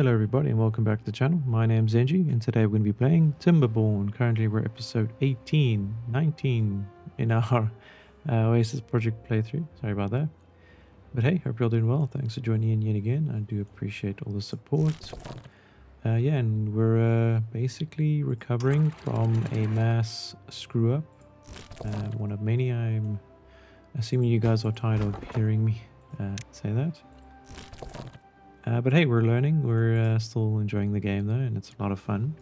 Hello everybody and welcome back to the channel. My name's Zenji and today we're going to be playing Timberborn. Currently we're episode 18, 19 in our Oasis project playthrough. Sorry about that. But hey, hope you're all doing well. Thanks for joining in yet again. I do appreciate all the support. Yeah, and we're basically recovering from a mass screw up. One of many. I'm assuming you guys are tired of hearing me say that. But hey, we're learning. We're still enjoying the game though, and it's a lot of fun.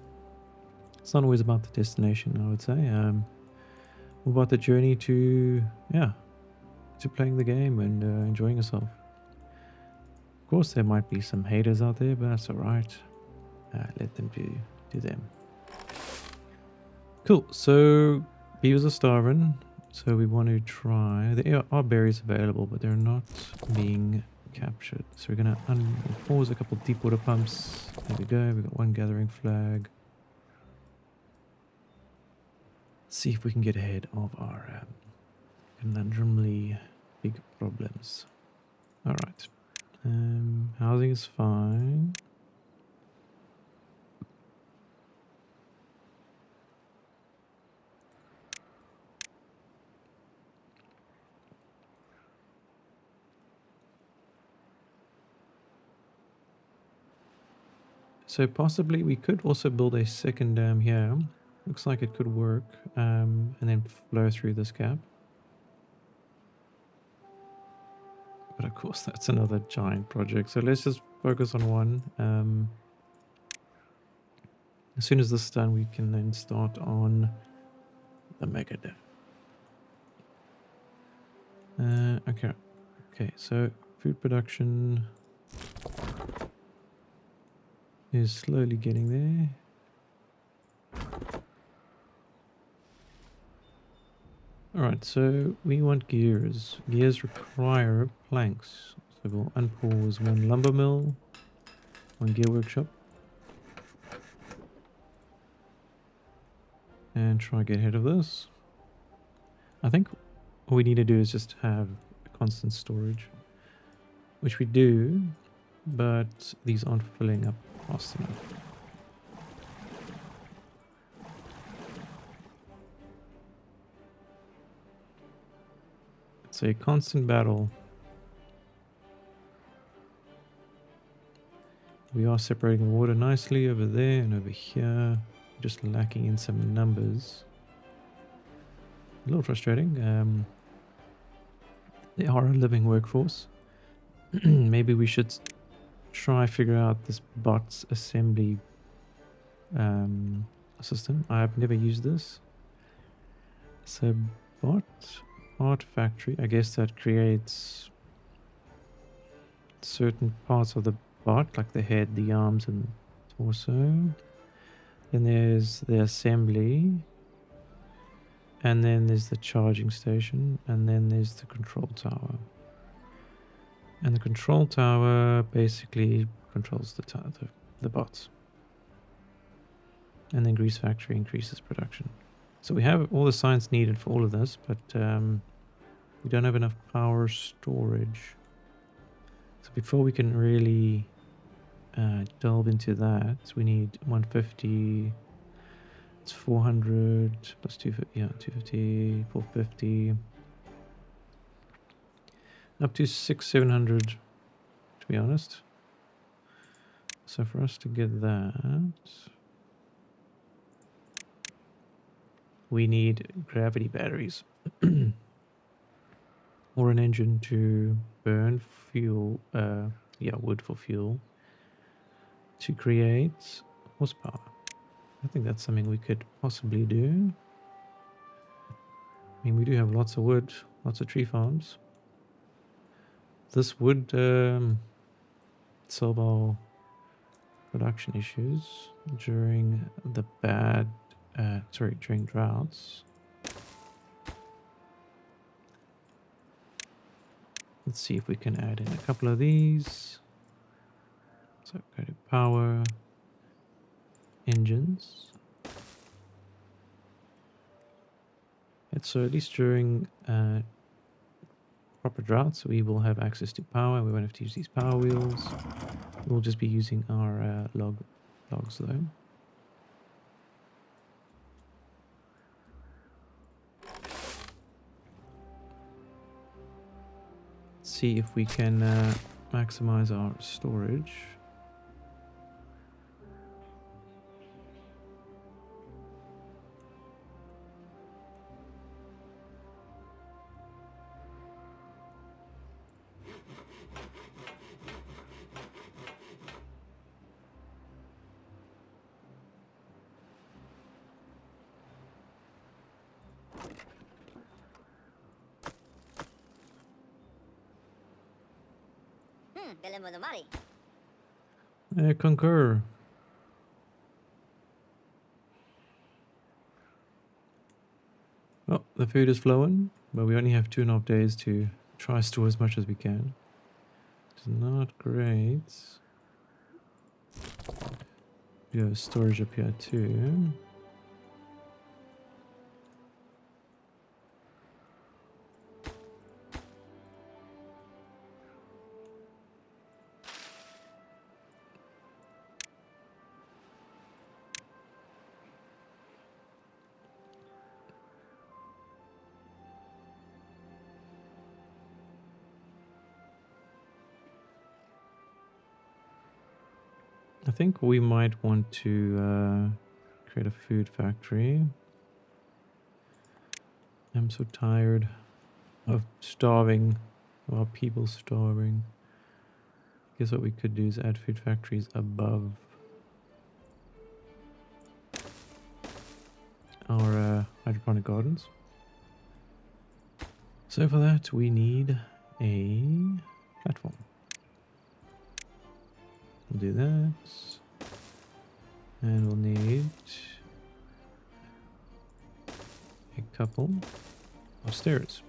It's not always about the destination, I would say. More about the journey to playing the game and enjoying yourself. Of course, there might be some haters out there, but that's alright. Let them do them. Cool. So beavers are starving, so we want to try. There are berries available, but they're not being captured. So we're gonna pause a couple deep water pumps. There we go. We got one gathering flag. Let's see if we can get ahead of our conundrumly big problems. All right. Housing is fine. So possibly we could also build a second dam here. Looks like it could work. And then flow through this gap. But of course that's another giant project. So let's just focus on one. As soon as this is done, we can then start on the mega dam. Okay, so food production is slowly getting there. Alright, so we want gears. Gears require planks. So we'll unpause one lumber mill, one gear workshop. And try to get ahead of this. I think all we need to do is just have constant storage. Which we do, but these aren't filling up fast enough. It's a constant battle. We are separating the water nicely over there and over here. Just lacking in some numbers. A little frustrating. They are a living workforce. Maybe we should try figure out this bots assembly system. I've never used this. So bot factory, I guess that creates certain parts of the bot, like the head, the arms, and torso. Then there's the assembly, and then there's the charging station, and then there's the control tower. And the control tower basically controls the bots. And then grease factory increases production. So we have all the science needed for all of this, but we don't have enough power storage. So before we can really delve into that, we need 150. It's 400 plus 250. Yeah, 250, 450. Up to 700, to be honest. So for us to get that, we need gravity batteries. Or an engine to burn fuel, wood for fuel, to create horsepower. I think that's something we could possibly do. I mean, we do have lots of wood, lots of tree farms. This would solve our production issues during the during droughts. Let's see if we can add in a couple of these. So go to power, engines. And so at least during proper droughts, we will have access to power. We won't have to use these power wheels. We'll just be using our logs though. See if we can maximize our storage. I concur. Well, the food is flowing, but we only have 2.5 days to try store as much as we can. It's not great. We have storage up here too. I think we might want to create a food factory. I'm so tired of starving, or people starving. I guess what we could do is add food factories above our hydroponic gardens. So for that we need a platform. We'll do that. And we'll need a couple of stairs.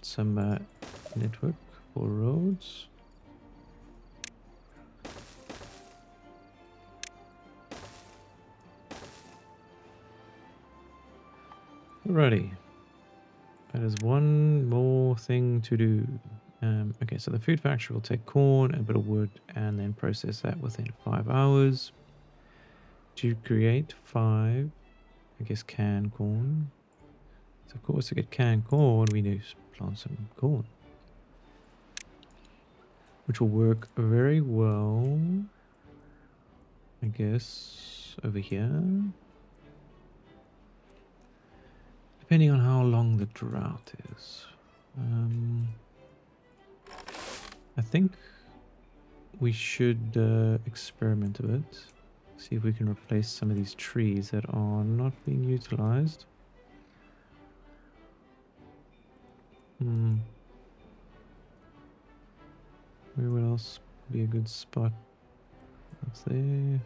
Some network for roads. Alrighty. That is one more thing to do. Okay, so the food factory will take corn, a bit of wood, and then process that within 5 hours. To create 5, I guess, canned corn. So of course to get canned corn, we need to plant some corn. Which will work very well, I guess, over here. Depending on how long the drought is. I think we should experiment a bit. See if we can replace some of these trees that are not being utilized. Where else would be a good spot? That's there.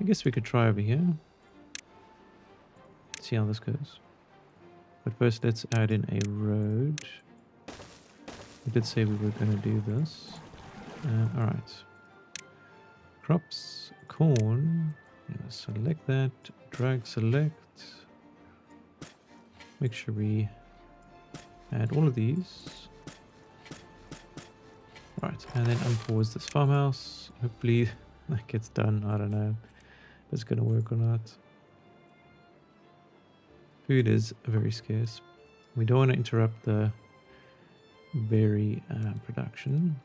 I guess we could try over here. See how this goes. But first let's add in a road. We did say we were going to do this. Alright. Crops, corn. Select that. Drag select. Make sure we add all of these. Right, and then unpause this farmhouse. Hopefully that gets done. I don't know if it's going to work or not. Food is very scarce. We don't want to interrupt the berry production.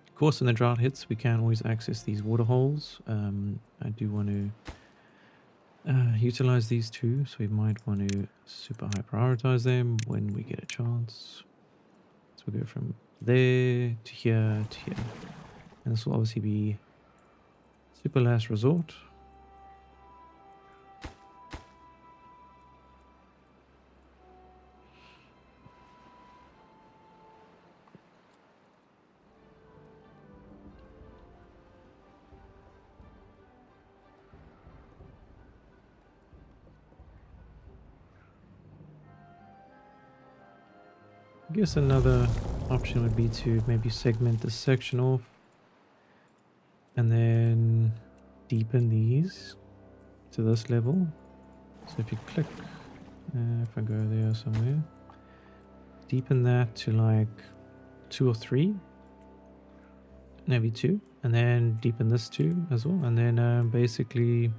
Of course, when the drought hits, we can always access these water holes. I do want to utilize these too, so we might want to super high prioritize them when we get a chance. So we go from there to here to here. And this will obviously be super last resort. I guess another option would be to maybe segment this section off and then deepen these to this level. So if you click If I go there somewhere, deepen that to like 2 or 3, maybe 2, and then deepen this 2 as well, and then basically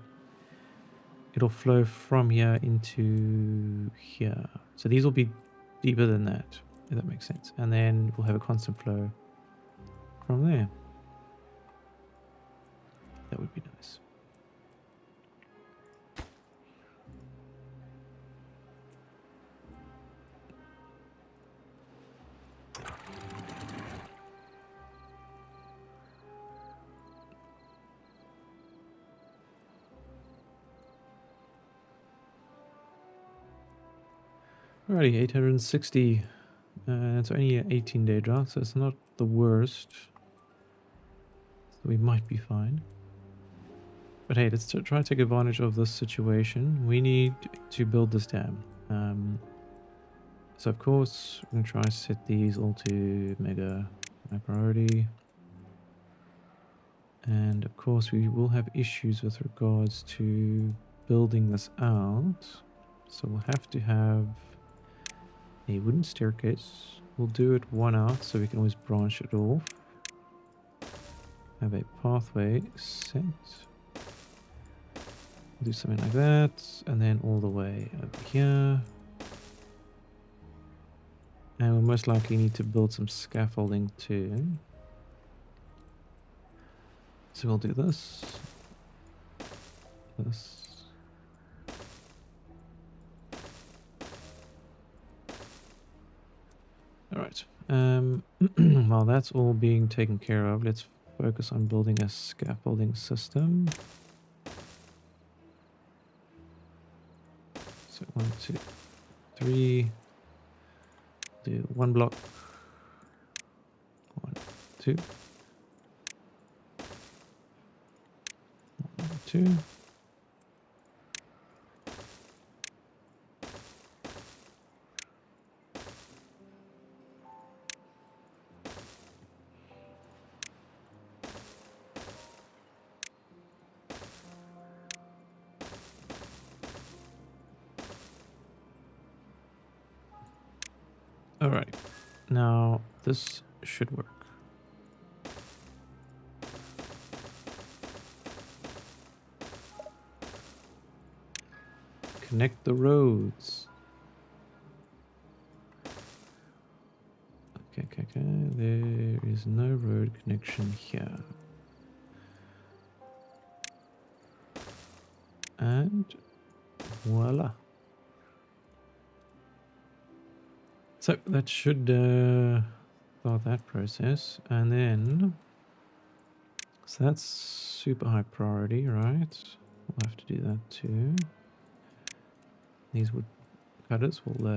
it'll flow from here into here. So these will be deeper than that, if that makes sense, and then we'll have a constant flow from there. That would be nice. Alrighty, 860. It's only an 18-day drought, so it's not the worst. So we might be fine. But hey, let's try to take advantage of this situation. We need to build this dam. So of course, I'm going to try to set these all to mega high priority. And of course, we will have issues with regards to building this out. So we'll have to have a wooden staircase. We'll do it one out so we can always branch it off. Have a pathway set. Do something like that, and then all the way over here. And we'll most likely need to build some scaffolding too. So we'll do this. This. Alright. While that's all being taken care of, let's focus on building a scaffolding system. So 1, 2, 3. Do 1 block. 1, 2. 1, 2. All right, now this should work. Connect the roads. Okay. There is no road connection here. And voila. So that should start that process, and then so that's super high priority, right? We'll have to do that too. These wood cutters will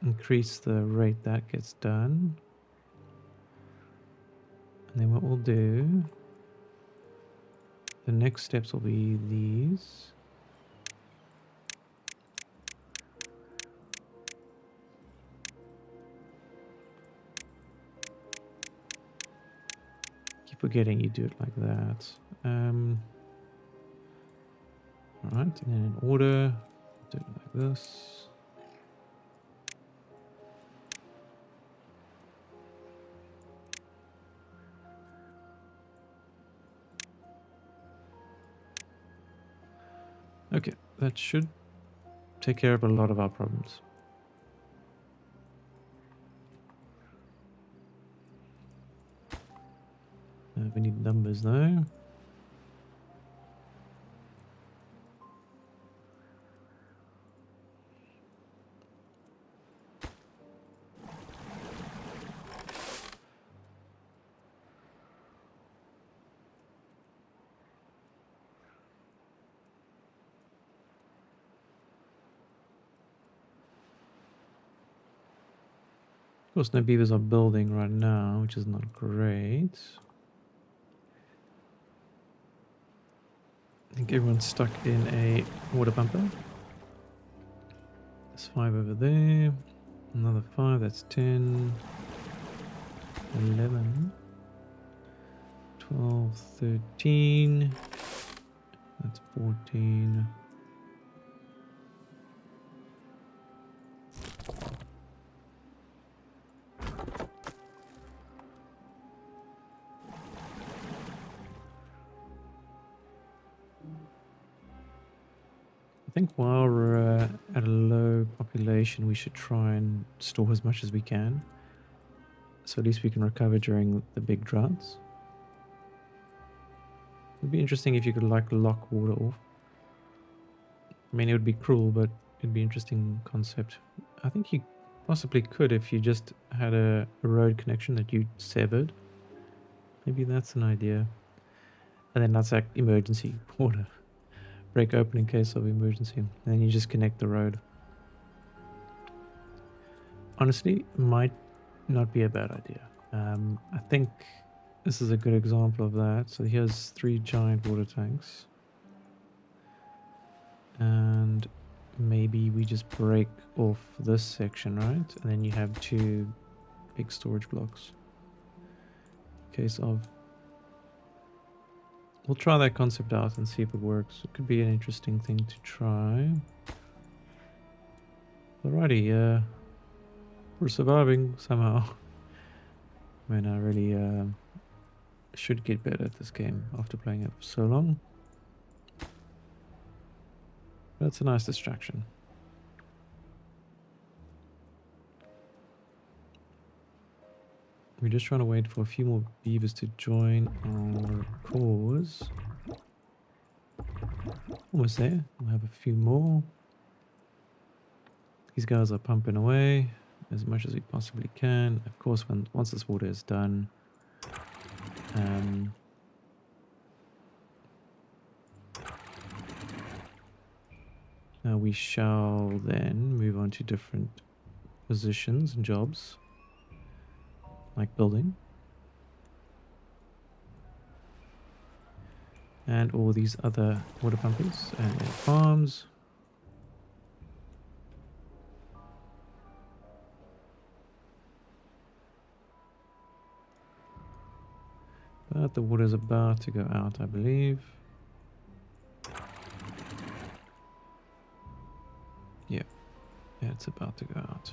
increase the rate that gets done, and then what we'll do, the next steps will be these. Forgetting you do it like that. Alright, and then in order, do it like this. Okay, that should take care of a lot of our problems. We need numbers though. Of course, no beavers are building right now, which is not great. I think everyone's stuck in a water bumper. There's 5 over there. Another 5, that's 10. 11. 12, 13. That's 14. think while we're at a low population, we should try and store as much as we can. So at least we can recover during the big droughts. It'd be interesting if you could like lock water off. I mean, it would be cruel, but it'd be interesting concept. I think you possibly could if you just had a road connection that you severed. Maybe that's an idea. And then that's like emergency water. Break open in case of emergency. And then you just connect the road. Honestly, might not be a bad idea. I think this is a good example of that. So here's 3 giant water tanks. And maybe we just break off this section, right? And then you have 2 big storage blocks. In case of... We'll try that concept out and see if it works. It could be an interesting thing to try. Alrighty, we're surviving somehow. I mean, I really should get better at this game after playing it for so long. That's a nice distraction. We're just trying to wait for a few more beavers to join our cause. Almost there. We'll have a few more. These guys are pumping away as much as we possibly can. Of course, once this water is done, we shall then move on to different positions and jobs, like building. And all these other water pumpers and farms. But the water's about to go out, I believe. Yeah, it's about to go out.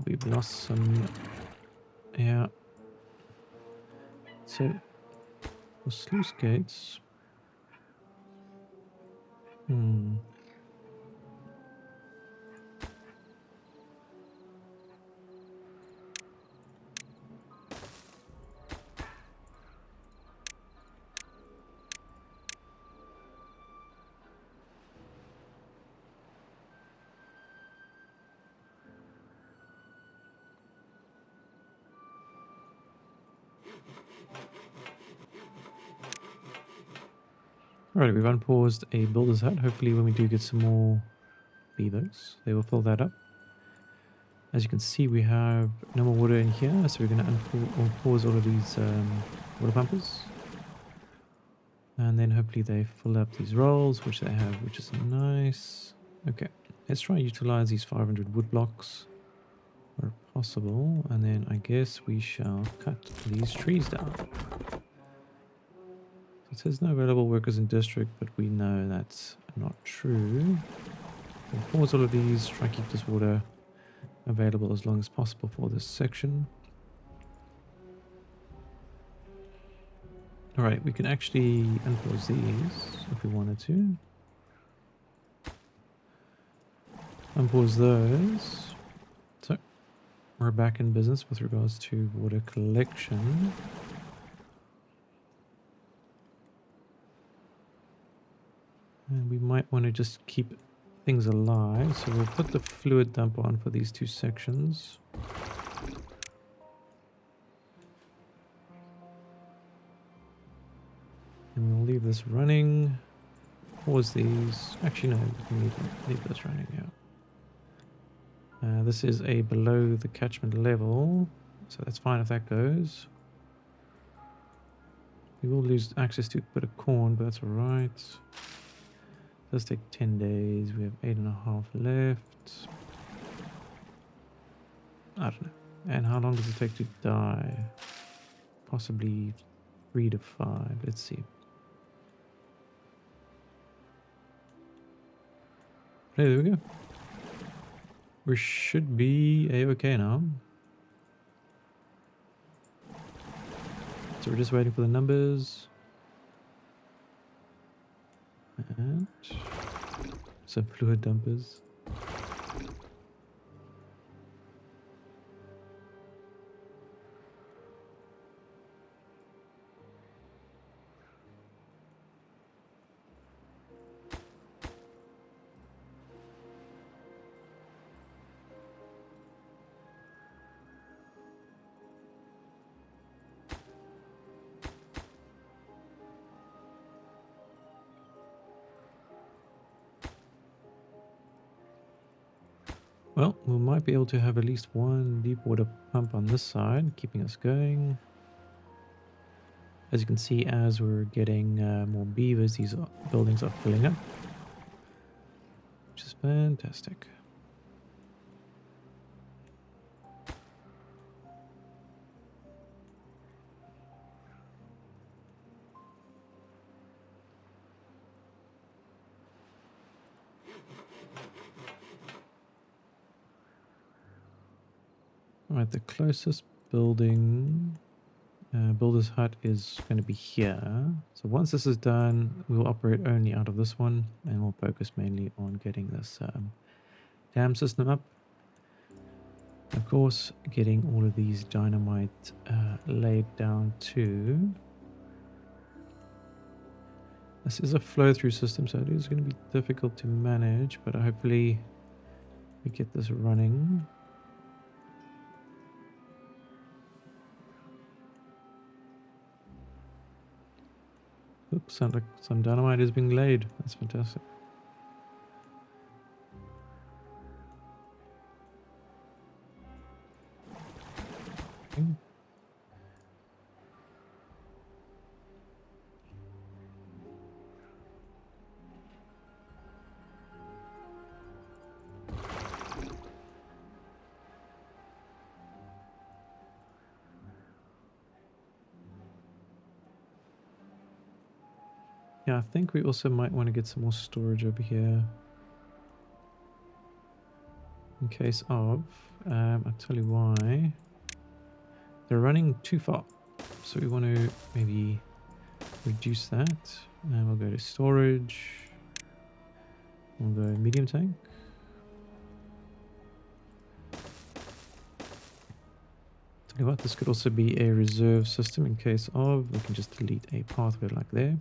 We've lost some. Yeah. So, for sluice gates. Alright, we've unpaused a builder's hut. Hopefully when we do get some more beavers, they will fill that up. As you can see, we have no more water in here, so we're going to unpause all of these water pumpers. And then hopefully they fill up these rolls, which they have, which is nice. Okay, let's try and utilize these 500 wood blocks where possible. And then I guess we shall cut these trees down. It says no available workers in district, but we know that's not true. We'll pause all of these, try to keep this water available as long as possible for this section. Alright, we can actually unpause these if we wanted to. Unpause those. So, we're back in business with regards to water collection. And we might want to just keep things alive. So we'll put the fluid dump on for these 2 sections. And we'll leave this running. Pause these. Actually, no, we can leave this running, yeah. This is a below the catchment level. So that's fine if that goes. We will lose access to a bit of corn, but that's alright. Does take 10 days. We have 8.5 left. I don't know. And how long does it take to die? Possibly 3 to 5. Let's see. Hey, there we go. We should be a-okay now. So we're just waiting for the numbers. And some fluid dumpers. Well, we might be able to have at least one deep water pump on this side, keeping us going. As you can see, as we're getting more beavers, these buildings are filling up, which is fantastic. Alright, the closest building, builder's hut is going to be here. So once this is done, we'll operate only out of this one, and we'll focus mainly on getting this dam system up. Of course, getting all of these dynamite laid down too. This is a flow-through system, so it is going to be difficult to manage, but hopefully we get this running. Looks like some dynamite is being laid. That's fantastic. Okay. Yeah, I think we also might want to get some more storage over here. In case of, I'll tell you why. They're running too far. So we want to maybe reduce that. And we'll go to storage. We'll go medium tank. Tell you what, this could also be a reserve system in case of. We can just delete a pathway like there.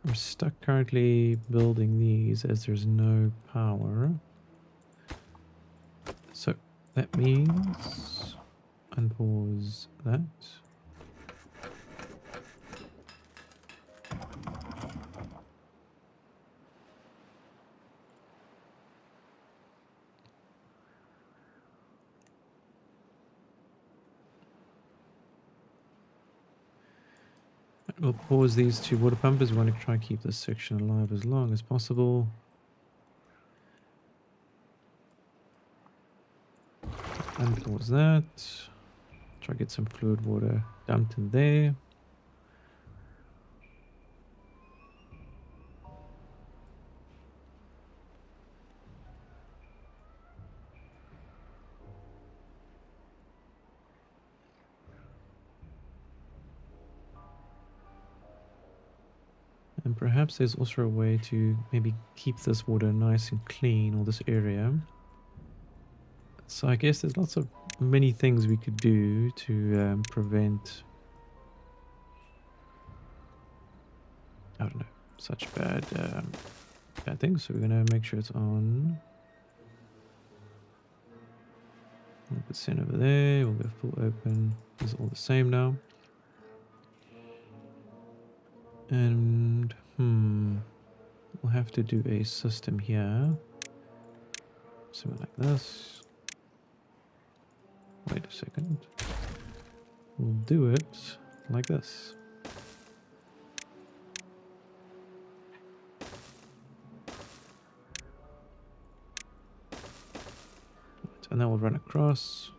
We're stuck currently building these as there's no power. So that means unpause that. We'll pause these two water pumpers. We want to try and keep this section alive as long as possible. Unpause that. Try to get some fluid water dumped in there. And perhaps there's also a way to maybe keep this water nice and clean, or this area. So I guess there's lots of many things we could do to prevent, I don't know, such bad things. So we're gonna make sure it's on 1% over there. We'll go full open. It's all the same now. And we'll have to do a system here. Something like this. Wait a second. We'll do it like this. And then we'll run across.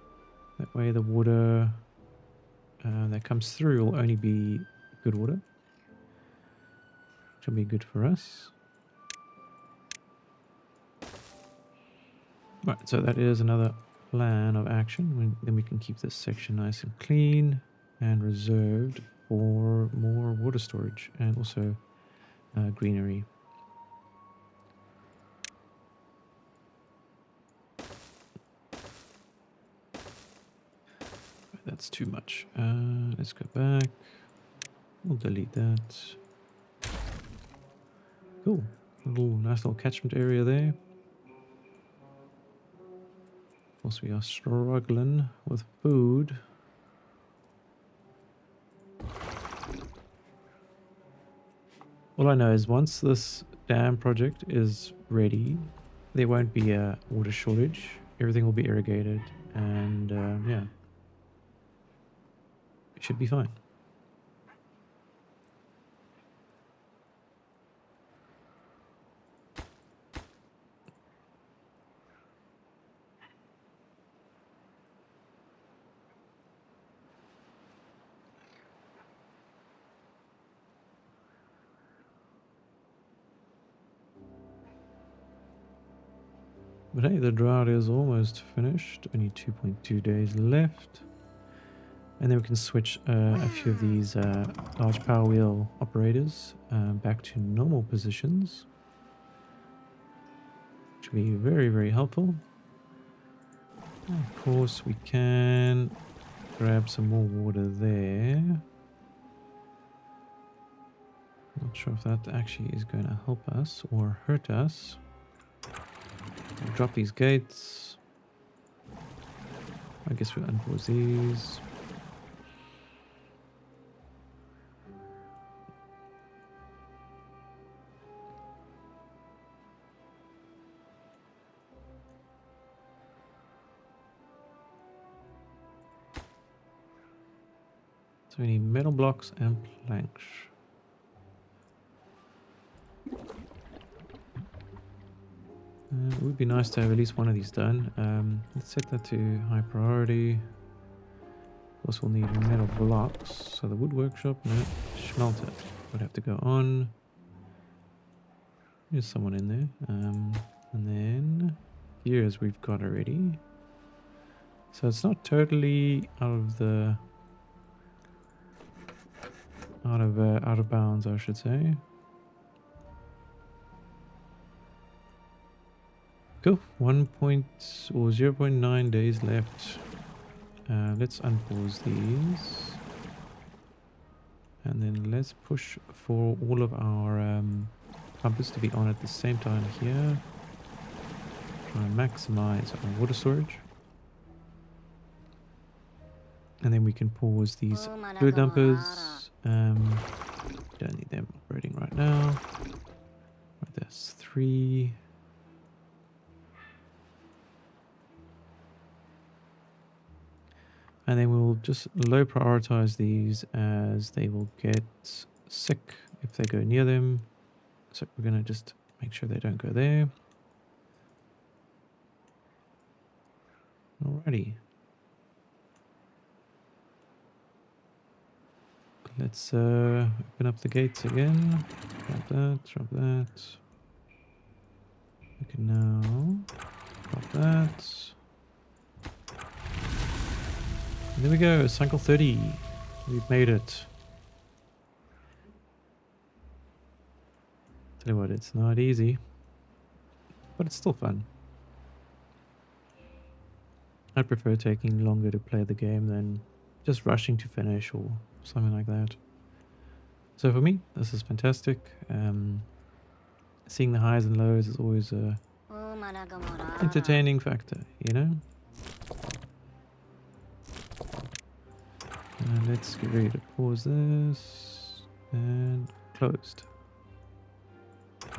That way the water that comes through will only be good water, which will be good for us. Right, so that is another plan of action. Then we can keep this section nice and clean and reserved for more water storage and also greenery. That's too much. Let's go back. We'll delete that. Cool. Nice little catchment area there. Of course, we are struggling with food. All I know is once this dam project is ready, there won't be a water shortage. Everything will be irrigated, and yeah, it should be fine. But hey, the drought is almost finished. Only 2.2 days left. And then we can switch a few of these large power wheel operators back to normal positions. Which will be very, very helpful. And of course, we can grab some more water there. Not sure if that actually is going to help us or hurt us. We'll drop these gates. I guess we'll unpause these. So we need metal blocks and planks. It would be nice to have at least one of these done. Let's set that to high priority. Of course, we'll need metal blocks. So the wood workshop, no, smelter would have to go on. There's someone in there. And then gears we've got already. So it's not totally out of bounds, I should say. Cool. 0.9 days left. Let's unpause these. And then let's push for all of our pumpers to be on at the same time here. Try and maximize our water storage. And then we can pause these fluid dumpers. Don't need them operating right now. Right, there's 3. And then we'll just low prioritize these as they will get sick if they go near them. So we're going to just make sure they don't go there. Alrighty. Let's open up the gates again. Drop that, drop that. We can now drop that. And there we go, cycle 30. We've made it. Tell you what, it's not easy, but it's still fun. I prefer taking longer to play the game than just rushing to finish or something like that. So for me, this is fantastic. Seeing the highs and lows is always a entertaining factor, you know? And let's get ready to pause this and closed.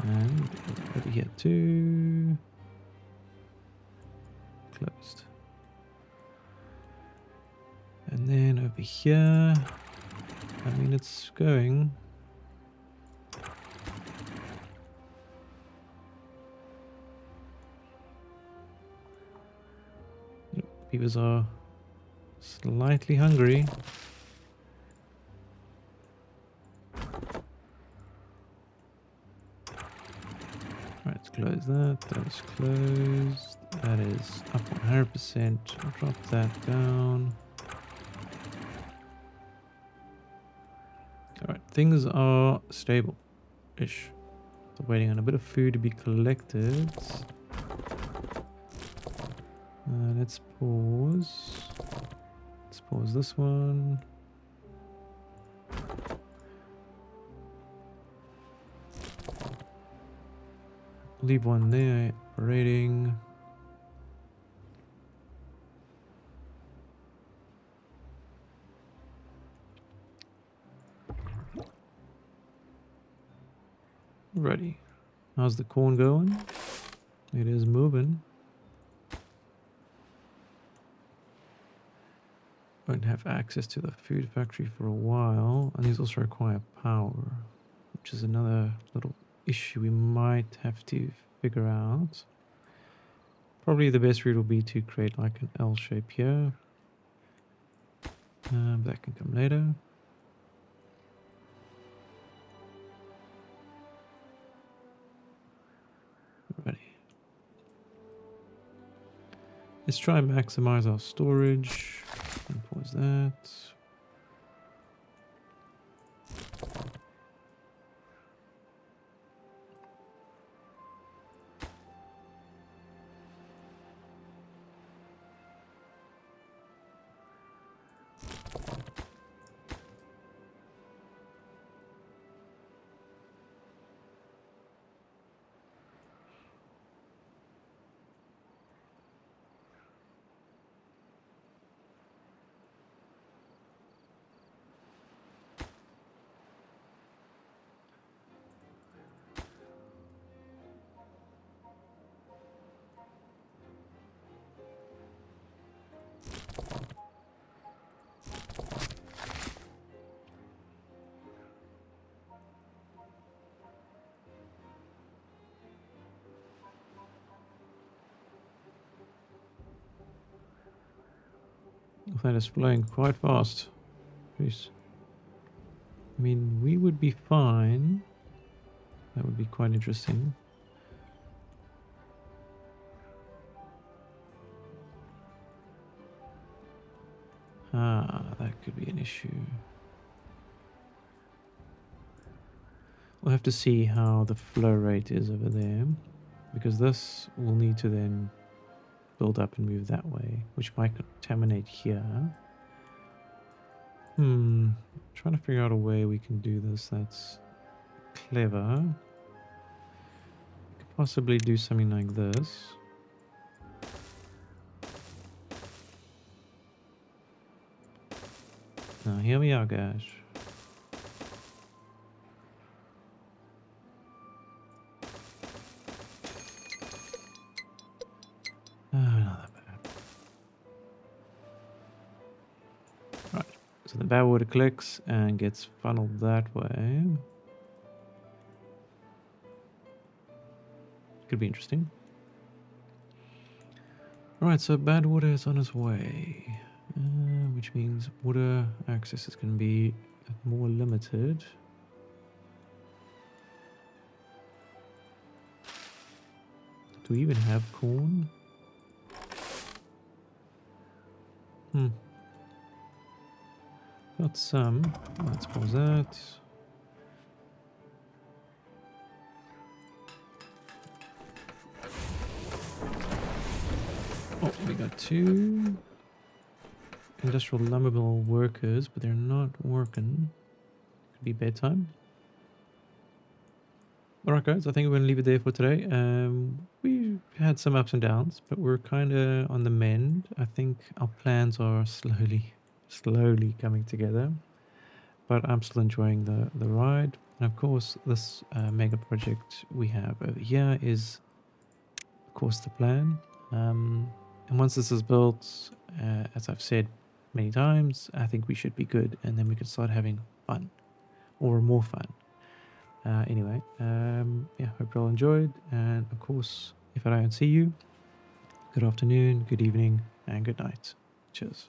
And over here too. Closed. And then over here, I mean, it's going. Beavers are slightly hungry. close that. That is closed. That is up 100%. I'll drop that down. Alright, things are stable-ish. So waiting on a bit of food to be collected. Let's pause. Let's pause this one. Leave one there, operating. Ready. How's the corn going? It is moving. Won't have access to the food factory for a while, and these also require power, which is another little issue we might have to figure out. Probably the best route will be to create like an L shape here. That can come later. Ready. Let's try and maximize our storage. And pause that. That is flowing quite fast. Jeez. I mean, we would be fine. That would be quite interesting. That could be an issue. We'll have to see how the flow rate is over there, because this will need to then build up and move that way, which might contaminate here. Trying to figure out a way we can do this that's clever. Could possibly do something like this. Now here we are, guys. Not that bad. Right, so the bad water collects and gets funneled that way. Could be interesting. Alright, so bad water is on its way, which means water access is going to be more limited. Do we even have corn? Got some. Let's pause that. Oh, we got 2 industrial lumber mill workers, but they're not working. Could be bedtime. Alright guys, I think we're going to leave it there for today. We've had some ups and downs, but we're kind of on the mend. I think our plans are slowly coming together, but I'm still enjoying the ride. And of course, this mega project we have over here is, of course, the plan. And once this is built, as I've said many times, I think we should be good, and then we can start having fun, or more fun. Anyway, yeah, hope you all enjoyed, and of course, if I don't see you, good afternoon, good evening, and good night. Cheers.